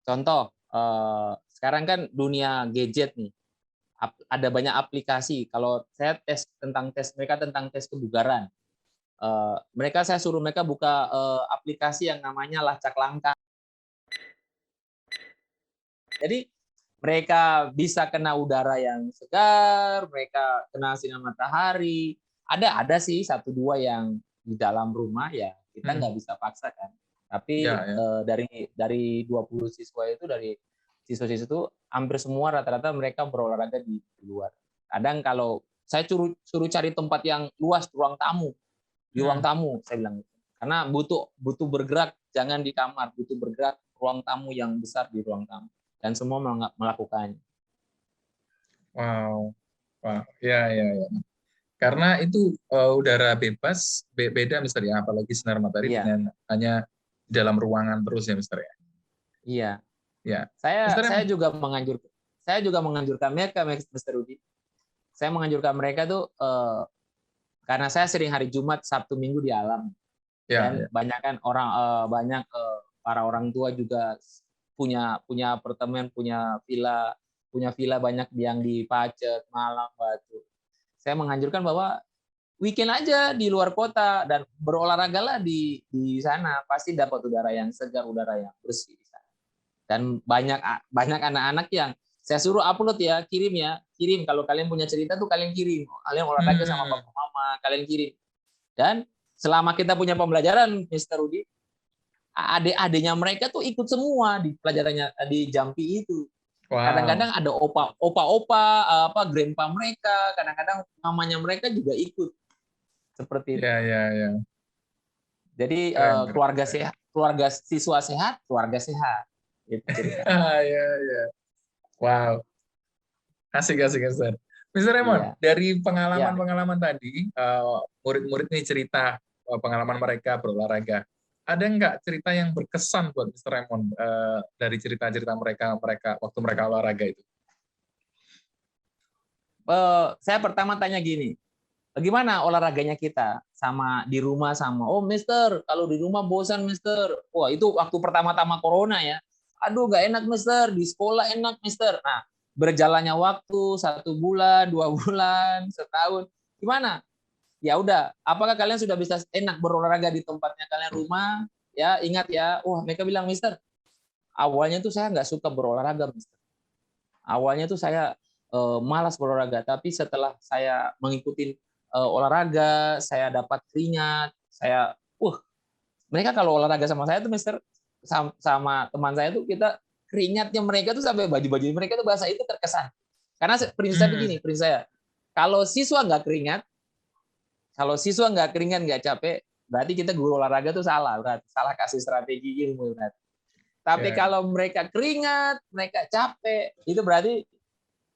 Contoh, sekarang kan dunia gadget nih, ada banyak aplikasi. Kalau saya tes mereka tentang tes kebugaran, mereka saya suruh mereka buka aplikasi yang namanya Lacak Langka. Jadi mereka bisa kena udara yang segar, mereka kena sinar matahari. Ada sih satu dua yang di dalam rumah ya kita nggak bisa paksa kan. Tapi Ya, ya. dari 20 siswa itu dari siswa-siswa itu hampir semua rata-rata mereka berolahraga di luar. Kadang kalau saya suruh cari tempat yang luas, ruang tamu, di ruang tamu saya bilang gitu. Karena butuh bergerak, jangan di kamar, butuh bergerak, ruang tamu yang besar di ruang tamu dan semua melakukannya. Wow, wow, ya, ya, ya. Karena itu udara bebas beda, Mister ya, apalagi sinar matahari Iya, dengan hanya dalam ruangan terus ya, Mister ya. iya. Ya, Saya Mister saya Raymond. juga menganjurkan mereka, Mr. Rudi. Saya menganjurkan mereka tuh karena saya sering hari Jumat, Sabtu, Minggu di alam Ya, dan ya, banyak para orang tua juga punya apartemen, punya villa banyak yang di Pacet, Malang, Batu. Saya menganjurkan bahwa weekend aja di luar kota dan berolahragalah di sana, pasti dapat udara yang segar, udara yang bersih di sana. Dan banyak anak-anak yang saya suruh upload ya, kirim kalau kalian punya cerita tuh kalian kirim, kalian olahraga sama Hmm, papa mama, kalian kirim. Dan selama kita punya pembelajaran, Mr. Rudi, adik-adiknya mereka tuh ikut semua di pelajarannya di Jampi itu. wow, Kadang-kadang ada opa-opa, grandpa mereka, kadang-kadang mamanya mereka juga ikut seperti itu. ya, ya, ya, Jadi keren, keren, keluarga keren. sehat, keluarga siswa sehat, keluarga sehat. Itu ceritanya. Ya, ya, wow, asik, asik, Mister. Mister Raymond, Iya, dari ya. pengalaman-pengalaman tadi, murid-murid ini cerita pengalaman mereka berolahraga. Ada nggak cerita yang berkesan buat Mister Raymond dari cerita-cerita mereka waktu mereka olahraga itu? Saya pertama tanya gini, gimana olahraganya kita sama di rumah sama, oh Mister, kalau di rumah bosan Mister. Wah itu waktu pertama-tama corona ya. Aduh gak enak Mister, di sekolah enak Mister. Nah berjalannya waktu 1 bulan, 2 bulan, setahun, gimana? Ya udah, apakah kalian sudah bisa enak berolahraga di tempatnya kalian rumah? Ya ingat ya, wah mereka bilang Mister, awalnya tuh saya nggak suka berolahraga Mister. Awalnya tuh saya malas berolahraga, tapi setelah saya mengikuti olahraga, saya dapat keringat, mereka kalau olahraga sama saya tuh Mister, sama teman saya tuh kita keringatnya mereka tuh sampai baju-baju mereka tuh bahasa itu terkesan. Karena prinsip saya begini, prinsip saya, kalau siswa nggak keringat, nggak capek, berarti kita guru olahraga tuh berarti salah kasih strategi ilmu berarti. Tapi Ya, kalau mereka keringat, mereka capek, itu berarti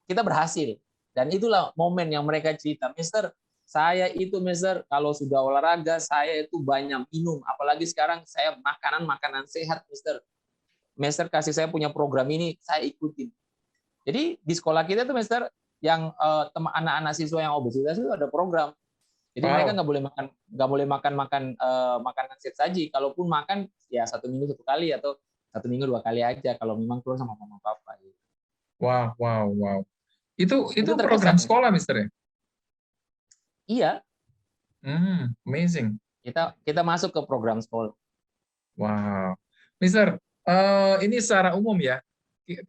kita berhasil. Dan itulah momen yang mereka cerita, Mister, saya itu Mister, kalau sudah olahraga, saya itu banyak minum. Apalagi sekarang saya makanan sehat, Mister. Mister kasih saya punya program ini, saya ikutin. Jadi di sekolah kita tuh Mister, yang anak-anak siswa yang obesitas itu ada program. Jadi mereka wow, nggak boleh makan makanan set saji. Kalaupun makan ya 1 minggu 1 kali atau 1 minggu 2 kali aja. Kalau memang keluar sama mama papa. Gitu. wow, wow, wow. Itu Itu program terkesan. sekolah, Mister ya? Iya, Amazing. kita masuk ke program sekolah. Wow. Mister, ini secara umum ya,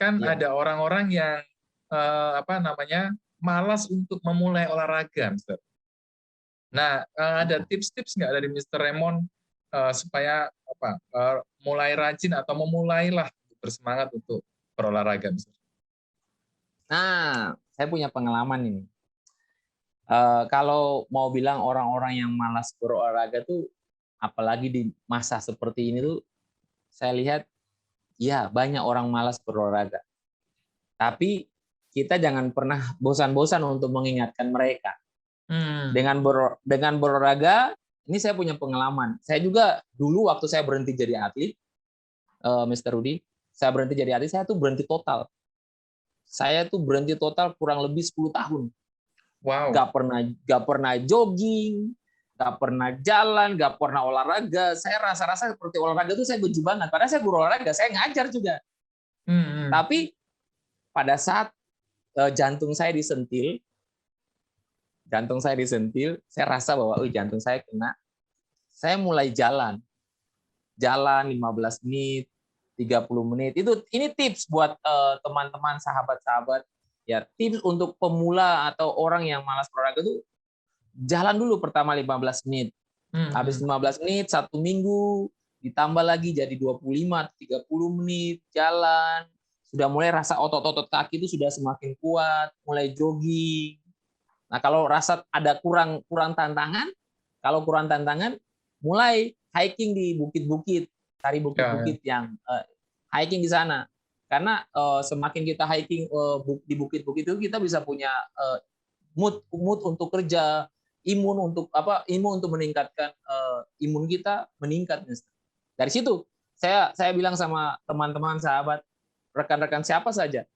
kan Iya. ada orang-orang yang apa namanya malas untuk memulai olahraga, Mister. Nah, ada tips-tips nggak dari Mister Raymond supaya apa mulai rajin atau memulailah bersemangat untuk berolahraga, Mister? Nah, saya punya pengalaman ini. Kalau mau bilang orang-orang yang malas berolahraga tuh, apalagi di masa seperti ini tuh, saya lihat, ya banyak orang malas berolahraga. Tapi kita jangan pernah bosan-bosan untuk mengingatkan mereka. Hmm, Dengan berolahraga, ini saya punya pengalaman. Saya juga dulu waktu saya berhenti jadi atlet, Mr. Rudi, saya berhenti jadi atlet, saya tuh berhenti total. Saya tuh berhenti total kurang lebih 10 tahun. wow. Gak pernah jogging, gak pernah jalan, gak pernah olahraga. Saya rasa-rasa seperti olahraga itu saya benci banget. Padahal saya guru olahraga, saya ngajar juga. Hmm. Tapi pada saat jantung saya disentil, saya rasa bahwa jantung saya kena. Saya mulai jalan 15 menit, 30 menit. Ini tips buat teman-teman, sahabat-sahabat. Ya, tips untuk pemula atau orang yang malas olahraga itu jalan dulu pertama 15 menit. Habis 15 menit, 1 minggu, ditambah lagi jadi 25, 30 menit jalan. Sudah mulai rasa otot-otot kaki itu sudah semakin kuat, mulai jogging. Nah, kalau rasa ada kurang tantangan, mulai hiking di bukit-bukit, cari bukit-bukit yang hiking di sana. Karena semakin kita hiking di bukit-bukit itu kita bisa punya mood untuk kerja, imun untuk meningkatkan imun kita meningkat. Dari situ saya bilang sama teman-teman, sahabat, rekan-rekan siapa saja,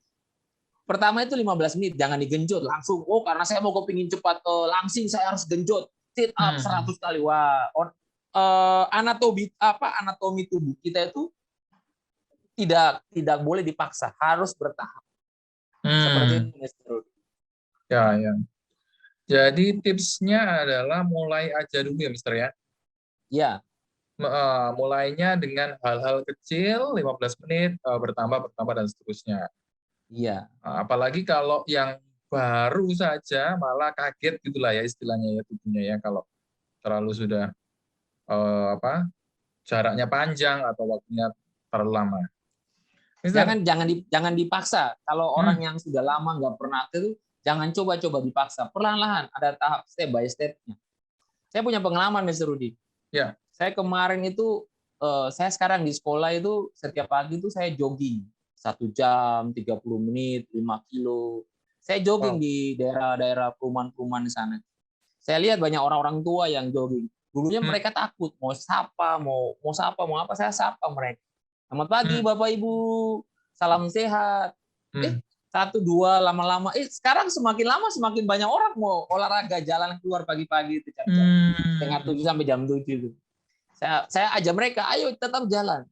pertama itu 15 menit, jangan digenjot langsung. Oh, karena saya mau kepingin cepat langsing, saya harus genjot sit up 100 kali. Wah, anatomi tubuh kita itu tidak boleh dipaksa, harus bertahap. Seperti itu, Mr. Rudy. Ya, ya. Jadi tipsnya adalah mulai aja dulu ya, Mister ya. Ya. Mulainya dengan hal-hal kecil, 15 menit, bertambah, dan seterusnya. Iya. Apalagi kalau yang baru saja malah kaget gitulah ya istilahnya ya tubuhnya ya, kalau terlalu sudah jaraknya panjang atau waktunya terlalu lama. Mister, Jangan dipaksa. Kalau orang yang sudah lama nggak pernah itu, jangan coba-coba dipaksa. Perlahan-lahan, ada tahap step by step-nya. Saya punya pengalaman, Mr. Rudy. Ya. Saya kemarin itu, saya sekarang di sekolah itu setiap pagi itu saya jogging 1 jam, 30 menit, 5 kilo. Saya jogging di daerah-daerah perumahan-perumahan di sana. Saya lihat banyak orang-orang tua yang jogging. Dulunya mereka takut, mau apa, saya sapa mereka. Selamat pagi Bapak Ibu, salam sehat. 1, 2, lama-lama. Sekarang semakin lama semakin banyak orang mau olahraga, jalan keluar pagi-pagi itu jam 6:30 sampai jam 7 itu. Saya ajak mereka, ayo tetap jalan.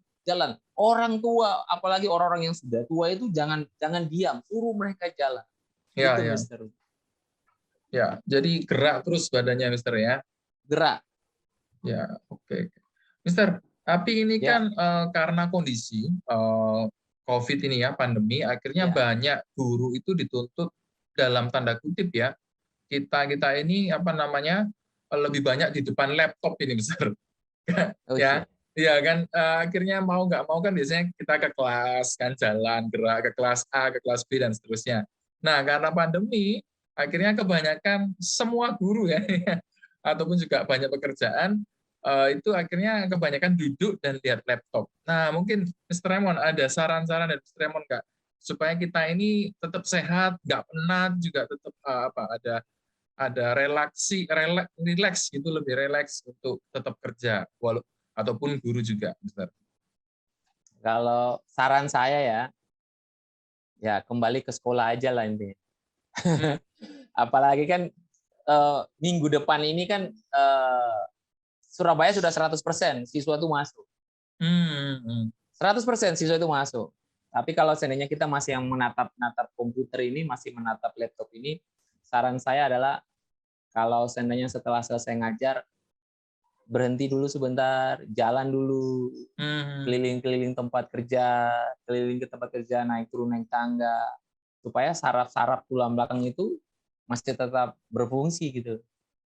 Orang tua, apalagi orang-orang yang sudah tua itu jangan diam, suruh mereka jalan. Ya, itu, ya. Mister. Ya, jadi gerak terus badannya, Mister ya. Gerak. Ya, oke. Mister, tapi ini kan karena kondisi COVID ini ya, pandemi, akhirnya banyak guru itu dituntut dalam tanda kutip ya. Kita ini lebih banyak di depan laptop ini, Mister. Ya, iya kan, akhirnya mau nggak mau kan biasanya kita ke kelas kan, jalan gerak ke kelas A, ke kelas B dan seterusnya. Nah, karena pandemi akhirnya kebanyakan semua guru ya ataupun juga banyak pekerjaan itu akhirnya kebanyakan duduk dan lihat laptop. Nah, mungkin Mr. Raymond ada saran-saran dari Mr. Raymond nggak supaya kita ini tetap sehat, nggak penat, juga tetap ada relax gitu, lebih relax untuk tetap kerja ataupun guru juga, Mister. Kalau saran saya ya kembali ke sekolah aja lah intinya. Apalagi kan minggu depan ini kan Surabaya sudah 100% siswa itu masuk. 100% siswa itu masuk. Tapi kalau seandainya kita masih yang menatap komputer ini, masih menatap laptop ini, saran saya adalah kalau seandainya setelah selesai ngajar, berhenti dulu sebentar, jalan dulu, keliling-keliling tempat kerja, naik turun naik tangga, supaya saraf-saraf tulang belakang itu masih tetap berfungsi gitu,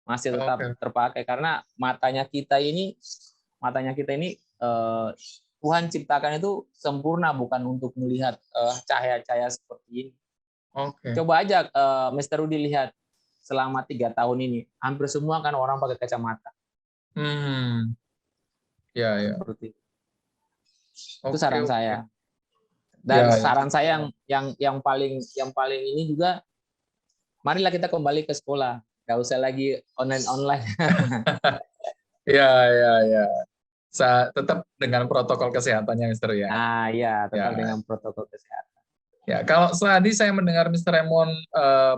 masih tetap terpakai. Karena matanya kita ini Tuhan ciptakan itu sempurna, bukan untuk melihat cahaya-cahaya seperti ini. Coba aja Mr. Rudy lihat selama 3 tahun ini, hampir semua kan orang pakai kacamata. Ya. Seperti itu saran saya. Dan saran saya yang paling ini juga, marilah kita kembali ke sekolah, nggak usah lagi online. Ya. Tetap dengan protokol kesehatannya, Mister ya. Iya, tetap dengan protokol kesehatan. Ya, kalau tadi saya mendengar Mr. Raymond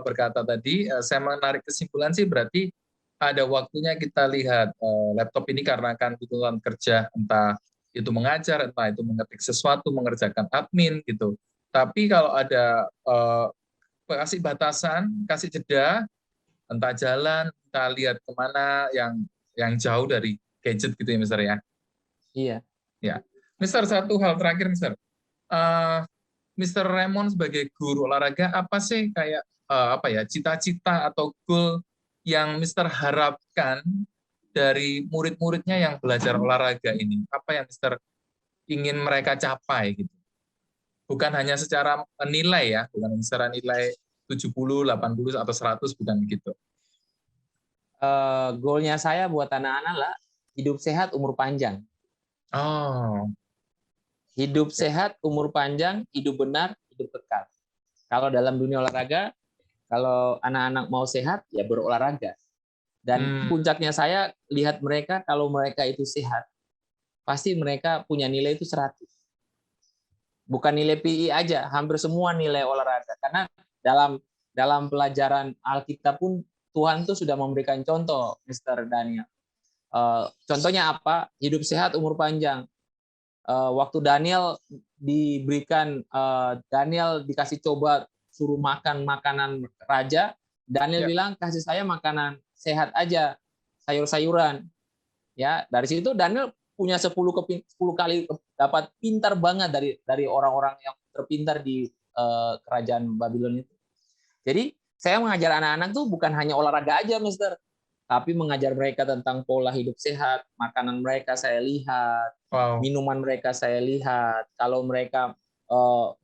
berkata tadi, saya menarik kesimpulan sih berarti ada waktunya kita lihat laptop ini karena kan tuntutan kerja, entah itu mengajar, entah itu mengetik sesuatu, mengerjakan admin gitu. Tapi kalau ada kasih batasan, kasih jeda, entah jalan, entah lihat kemana yang jauh dari gadget gitu ya, Mister ya. Iya. Ya, Mister, satu hal terakhir, Mister. Eh, Mister Raymond sebagai guru olahraga, apa sih kayak apa ya, cita-cita atau goal yang Mister harapkan dari murid-muridnya yang belajar olahraga ini? Apa yang Mister ingin mereka capai gitu? Bukan hanya secara nilai ya, bukan secara nilai 70, 80 atau 100, bukan gitu. Goalnya saya buat anak-anak lah, hidup sehat, umur panjang. Oh, Hidup sehat, umur panjang, hidup benar, hidup kekal. Kalau dalam dunia olahraga, kalau anak-anak mau sehat, ya berolahraga. Dan puncaknya saya lihat mereka, kalau mereka itu sehat, pasti mereka punya nilai itu 100. Bukan nilai PI aja, hampir semua nilai olahraga. Karena dalam dalam pelajaran Alkitab pun Tuhan tuh sudah memberikan contoh, Mr. Daniel. Contohnya apa? Hidup sehat, umur panjang. Waktu Daniel diberikan, Daniel dikasih coba suruh makan makanan raja, Daniel bilang kasih saya makanan sehat aja, sayur-sayuran. Ya, dari situ Daniel punya 10 kali dapat pintar banget dari orang-orang yang terpintar di kerajaan Babylon itu. Jadi saya mengajar anak-anak tuh bukan hanya olahraga aja, Mister, tapi mengajar mereka tentang pola hidup sehat, makanan mereka saya lihat, minuman mereka saya lihat. Kalau mereka,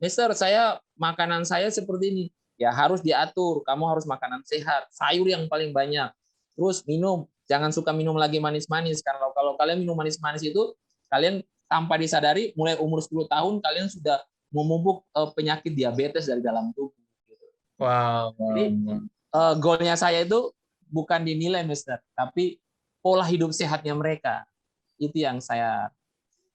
Mister, saya makanan saya seperti ini, ya harus diatur. Kamu harus makanan sehat, sayur yang paling banyak. Terus minum, jangan suka minum lagi manis-manis. Kalau kalian minum manis-manis itu, kalian tanpa disadari, mulai umur 10 tahun kalian sudah memupuk penyakit diabetes dari dalam tubuh. wow. Jadi goalnya saya itu bukan dinilai, Mister, tapi pola hidup sehatnya mereka. Itu yang saya,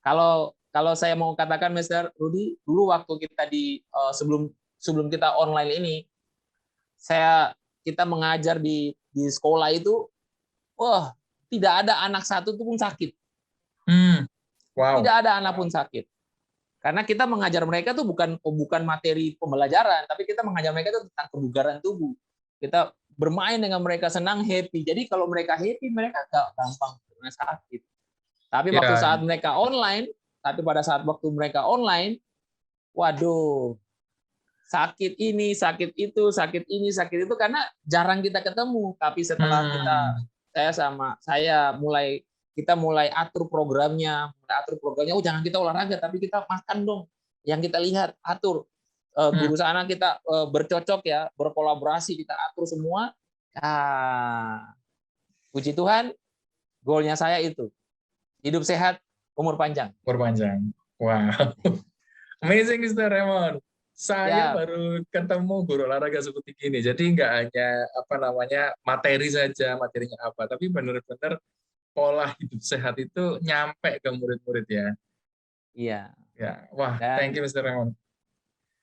kalau saya mau katakan, Mister Rudy, dulu waktu kita di sebelum kita online ini, kita mengajar di sekolah itu, wah, tidak ada anak satu pun sakit. Wow. Tidak ada anak pun sakit. Karena kita mengajar mereka tuh bukan materi pembelajaran, tapi kita mengajar mereka tuh tentang kebugaran tubuh. Kita bermain dengan mereka, senang, happy. Jadi kalau mereka happy, mereka gak gampang kena sakit. Tapi pada saat mereka online, waduh, sakit ini, sakit itu, sakit ini, sakit itu, karena jarang kita ketemu. Tapi setelah kita mulai atur programnya, oh jangan kita olahraga, tapi kita makan dong. Yang kita lihat, atur. Guru sana kita bercocok ya, berkolaborasi, kita atur semua. Puji Tuhan, goalnya saya itu. Hidup sehat, umur panjang. Umur panjang. Wow. Amazing, Mr. Raymond. Saya baru ketemu guru olahraga seperti ini. Jadi nggak hanya materi saja, materinya apa, tapi benar-benar pola hidup sehat itu nyampe ke murid-murid ya. Iya. Ya, wah, thank you, Mr. Raymond.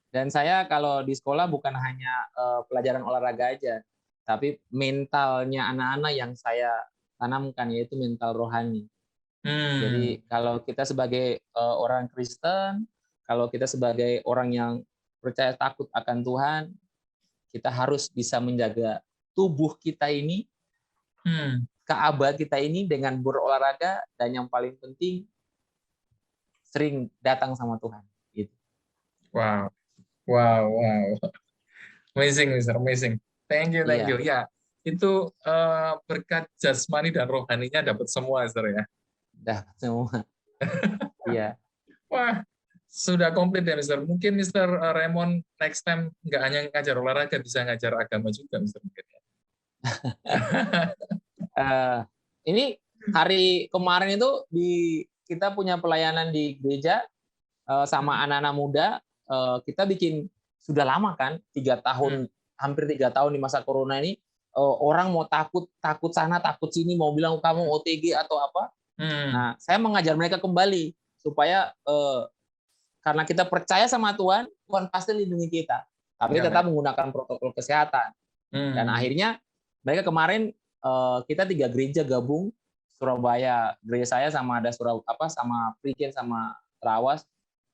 Dan saya kalau di sekolah bukan hanya pelajaran olahraga aja, tapi mentalnya anak-anak yang saya tanamkan, yaitu mental rohani. Jadi kalau kita sebagai orang Kristen, kalau kita sebagai orang yang percaya takut akan Tuhan, kita harus bisa menjaga tubuh kita ini, keabad kita ini dengan berolahraga, dan yang paling penting sering datang sama Tuhan. Gitu. Wow. Amazing, Mister. Amazing. Thank you. Ya, itu berkat jasmani dan rohaninya dapat semua, Mister ya. Dapat semua. Iya. Wah, sudah komplit ya, Mister. Mungkin Mister Raymond next time nggak hanya ngajar olahraga, bisa ngajar agama juga, Mister. Mungkin ya. Ini hari kemarin itu kita punya pelayanan di gereja sama anak-anak muda. Kita bikin sudah lama kan, 3 tahun, hampir 3 tahun di masa corona ini. Orang mau takut sana, takut sini, mau bilang kamu OTG atau apa. Nah, saya mengajar mereka kembali supaya karena kita percaya sama Tuhan, Tuhan pasti lindungi kita. Tapi tetap menggunakan protokol kesehatan. Dan akhirnya mereka kemarin kita 3 gereja gabung Surabaya, gereja saya sama ada sama Prigen sama Trawas.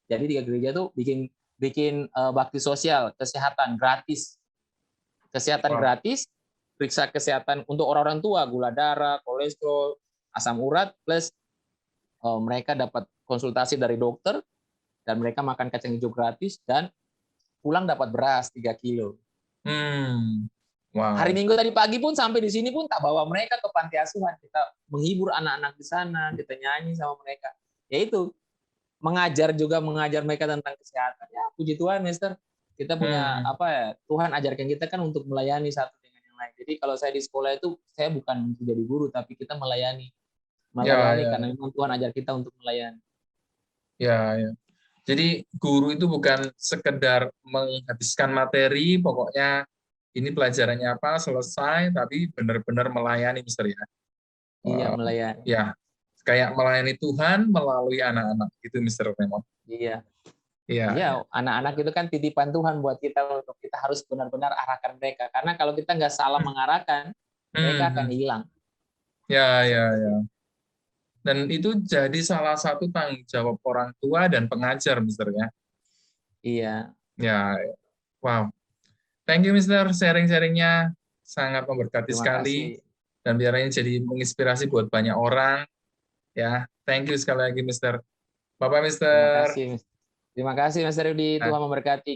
Jadi 3 gereja tuh bikin bikin bakti sosial kesehatan gratis. Kesehatan Wow. gratis, periksa kesehatan untuk orang-orang tua, gula darah, kolesterol, asam urat, plus mereka dapat konsultasi dari dokter, dan mereka makan kacang hijau gratis, dan pulang dapat beras 3 kilo. Hari Wow. Minggu tadi pagi pun sampai di sini pun tak bawa mereka ke panti asuhan. Kita menghibur anak-anak di sana, kita nyanyi sama mereka. Yaitu mengajar mereka tentang kesehatan. Ya, puji Tuhan, Mister. Kita punya Tuhan ajarkan kita kan untuk melayani satu dengan yang lain. Jadi kalau saya di sekolah itu saya bukan jadi guru, tapi kita melayani. Ya. Karena memang Tuhan ajar kita untuk melayani. Ya. Jadi guru itu bukan sekedar menghabiskan materi, pokoknya ini pelajarannya apa, selesai, tapi benar-benar melayani, Mister ya. Iya, melayani. Ya, kayak melayani Tuhan melalui anak-anak, itu Mister Raymond. Iya. Iya, anak-anak itu kan titipan Tuhan buat kita, untuk kita harus benar-benar arahkan mereka. Karena kalau kita nggak salah mengarahkan, mereka akan hilang. Ya. Dan itu jadi salah satu tanggung jawab orang tua dan pengajar, Mister ya. Iya. Ya, wow. Thank you, Mister, sharing-sharingnya sangat memberkati Terima sekali. kasih. Dan biar ini jadi menginspirasi buat banyak orang. Ya, thank you sekali lagi, Mister. Bapak, Mister. Terima kasih, Mister Rudi. Tuhan memberkati.